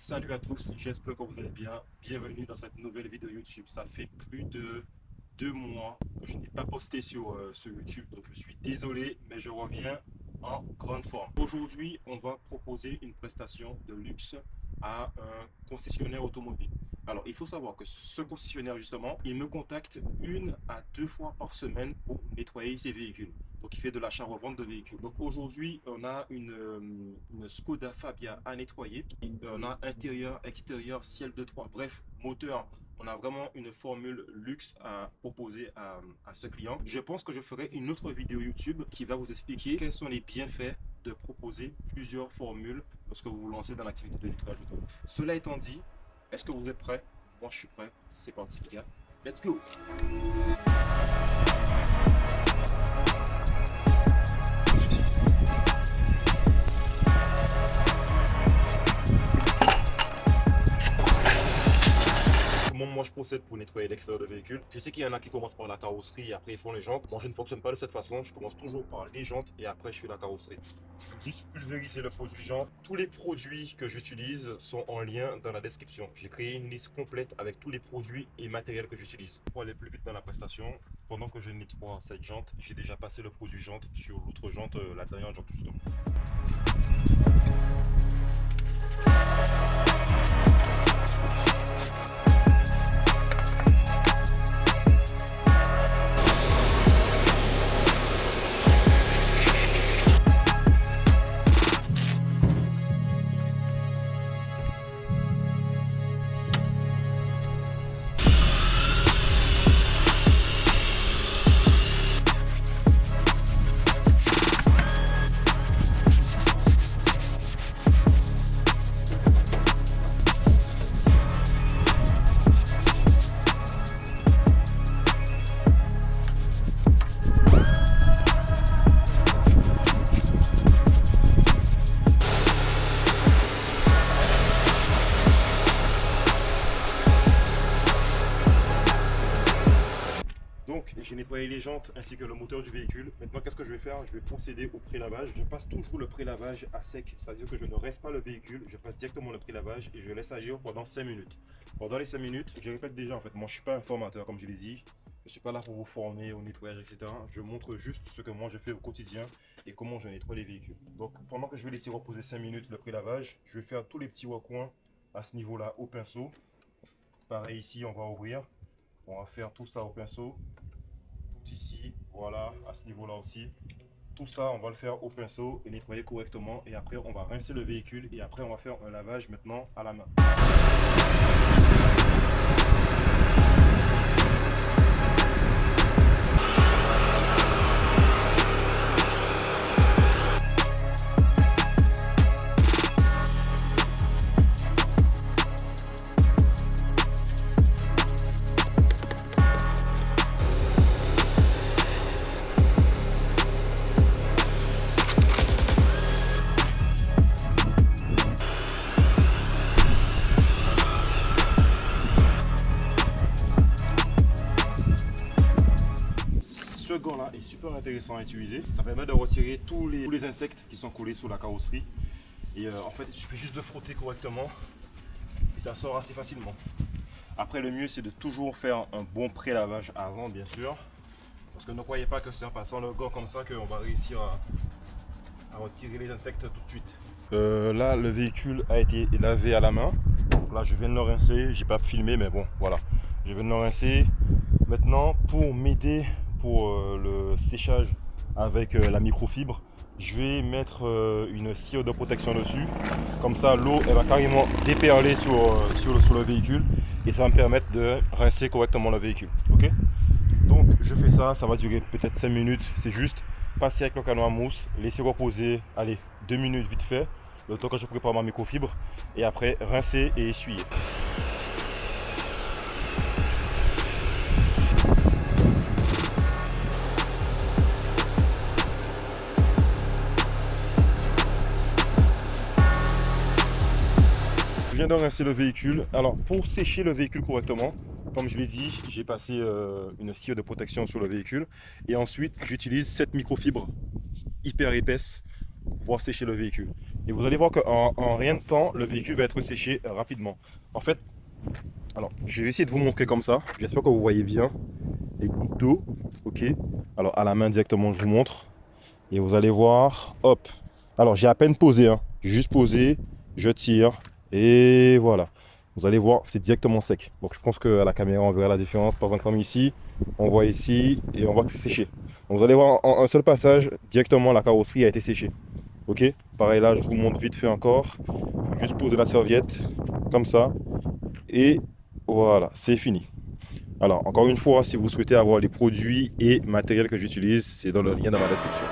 Salut à tous, j'espère que vous allez bien. Bienvenue dans cette nouvelle vidéo YouTube. Ça fait plus de 2 mois que je n'ai pas posté sur YouTube, donc je suis désolé, mais je reviens en grande forme. Aujourd'hui, on va proposer une prestation de luxe à un concessionnaire automobile. Alors, il faut savoir que ce concessionnaire, justement, il me contacte 1 à 2 fois par semaine pour nettoyer ses véhicules. Donc, il fait de l'achat-revente de véhicules. Donc, aujourd'hui, on a une Skoda Fabia à nettoyer. On a intérieur, extérieur, ciel de toit, bref, moteur. On a vraiment une formule luxe à proposer à ce client. Je pense que je ferai une autre vidéo YouTube qui va vous expliquer quels sont les bienfaits de proposer plusieurs formules lorsque vous vous lancez dans l'activité de nettoyage auto. Cela étant dit, est-ce que vous êtes prêts? Moi, je suis prêt. C'est parti, les gars. Let's go! Comment moi je procède pour nettoyer l'extérieur de véhicule? Je sais qu'il y en a qui commencent par la carrosserie et après ils font les jantes. Moi je ne fonctionne pas de cette façon, je commence toujours par les jantes et après je fais la carrosserie. Juste pulvériser le produit jante. Tous les produits que j'utilise sont en lien dans la description. J'ai créé une liste complète avec tous les produits et matériels que j'utilise. Pour aller plus vite dans la prestation, pendant que je nettoie cette jante, j'ai déjà passé le produit jante sur l'autre jante, la dernière jante justement. Donc j'ai nettoyé les jantes ainsi que le moteur du véhicule. Maintenant qu'est-ce que je vais faire? Je vais procéder au pré-lavage. Je passe toujours le pré-lavage à sec, c'est-à-dire que je ne reste pas le véhicule, je passe directement le pré-lavage et je laisse agir pendant 5 minutes. Pendant les 5 minutes, je répète déjà en fait, moi je suis pas un formateur comme je l'ai dit. Je ne suis pas là pour vous former au nettoyage, etc. Je montre juste ce que moi je fais au quotidien et comment je nettoie les véhicules. Donc pendant que je vais laisser reposer 5 minutes le pré-lavage, je vais faire tous les petits recoins à ce niveau-là au pinceau. Pareil ici, on va ouvrir. On va faire tout ça au pinceau. Tout ici, voilà, à ce niveau-là aussi. Tout ça, on va le faire au pinceau et nettoyer correctement. Et après, on va rincer le véhicule et après, on va faire un lavage maintenant à la main. Ce gant-là est super intéressant à utiliser. Ça permet de retirer tous les insectes qui sont collés sur la carrosserie. Et en fait, il suffit juste de frotter correctement et ça sort assez facilement. Après, le mieux, c'est de toujours faire un bon pré-lavage avant, bien sûr. Parce que ne croyez pas que c'est en passant le gant comme ça qu'on va réussir à retirer les insectes tout de suite. Là, le véhicule a été lavé à la main. Donc là, je viens de le rincer. J'ai pas filmé, mais bon, voilà. Je viens de le rincer. Maintenant, pour m'aider pour le séchage avec la microfibre, je vais mettre une cire de protection dessus. Comme ça, l'eau elle va carrément déperler sur le véhicule et ça va me permettre de rincer correctement le véhicule. Ok? Donc je fais ça, ça va durer peut-être 5 minutes. C'est juste passer avec le canon à mousse, laisser reposer, allez, 2 minutes vite fait, le temps que je prépare ma microfibre et après rincer et essuyer. Je viens de rincer le véhicule. Alors pour sécher le véhicule correctement, comme je l'ai dit, j'ai passé une cire de protection sur le véhicule et ensuite j'utilise cette microfibre hyper épaisse pour pouvoir sécher le véhicule. Et vous allez voir qu'en rien de temps, le véhicule va être séché rapidement. En fait, alors je vais essayer de vous montrer comme ça. J'espère que vous voyez bien les gouttes d'eau. Ok. Alors à la main directement, je vous montre. Et vous allez voir, hop. Alors j'ai à peine posé, hein. J'ai juste posé, je tire et voilà. Vous allez voir, c'est directement sec. Donc je pense qu'à la caméra, on verra la différence. Par exemple, comme ici, on voit ici et on voit que c'est séché. Donc vous allez voir en un seul passage, directement la carrosserie a été séchée. Ok. Pareil là, je vous montre vite fait encore. Juste poser la serviette comme ça et voilà, c'est fini. Alors encore une fois, si vous souhaitez avoir les produits et matériel que j'utilise, c'est dans le lien dans la description.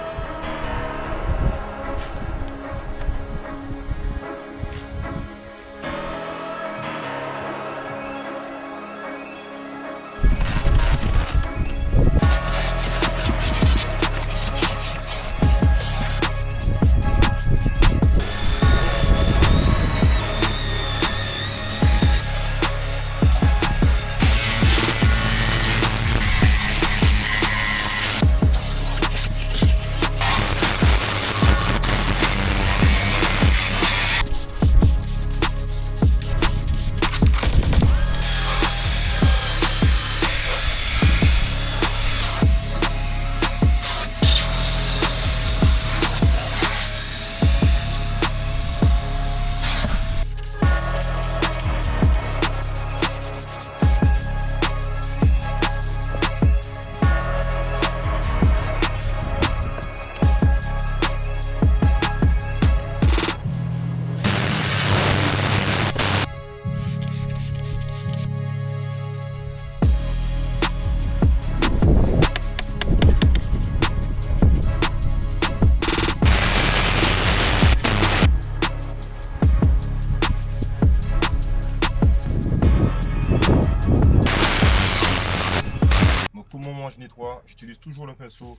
Je nettoie, j'utilise toujours le pinceau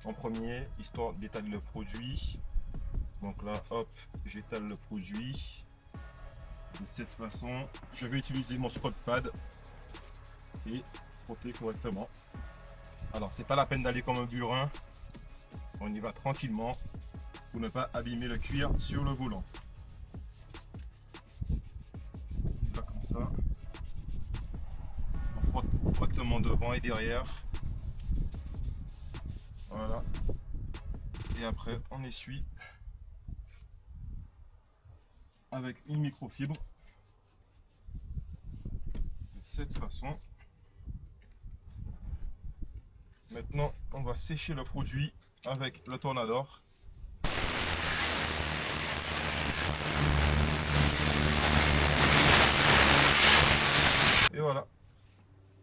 en premier, histoire d'étaler le produit. Donc là, hop, j'étale le produit. De cette façon, je vais utiliser mon scrub pad et frotter correctement. Alors, c'est pas la peine d'aller comme un burin. On y va tranquillement pour ne pas abîmer le cuir sur le volant. On y va comme ça. On frotte correctement devant et derrière. Voilà. Et après, on essuie avec une microfibre. De cette façon. Maintenant, on va sécher le produit avec le Tornador. Et voilà.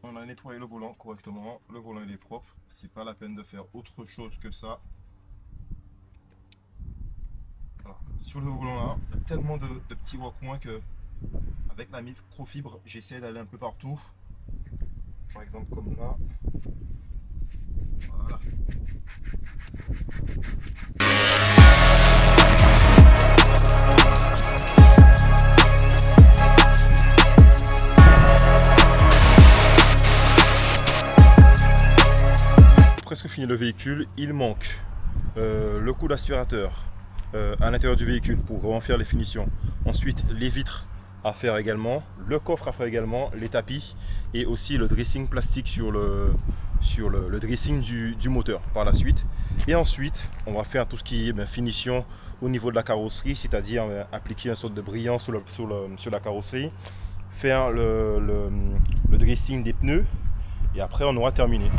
On a nettoyé le volant correctement, le volant il est propre, c'est pas la peine de faire autre chose que ça. Voilà. Sur le volant là, il y a tellement de petits recoins que avec la microfibre, j'essaie d'aller un peu partout. Par exemple comme là. Voilà. Presque fini le véhicule, il manque le coup d'aspirateur à l'intérieur du véhicule pour vraiment faire les finitions. Ensuite les vitres à faire également, le coffre à faire également, les tapis et aussi le dressing plastique sur le dressing du moteur par la suite. Et ensuite on va faire tout ce qui est finition au niveau de la carrosserie, c'est-à-dire appliquer une sorte de brillant sur la carrosserie, faire le dressing des pneus et après on aura terminé.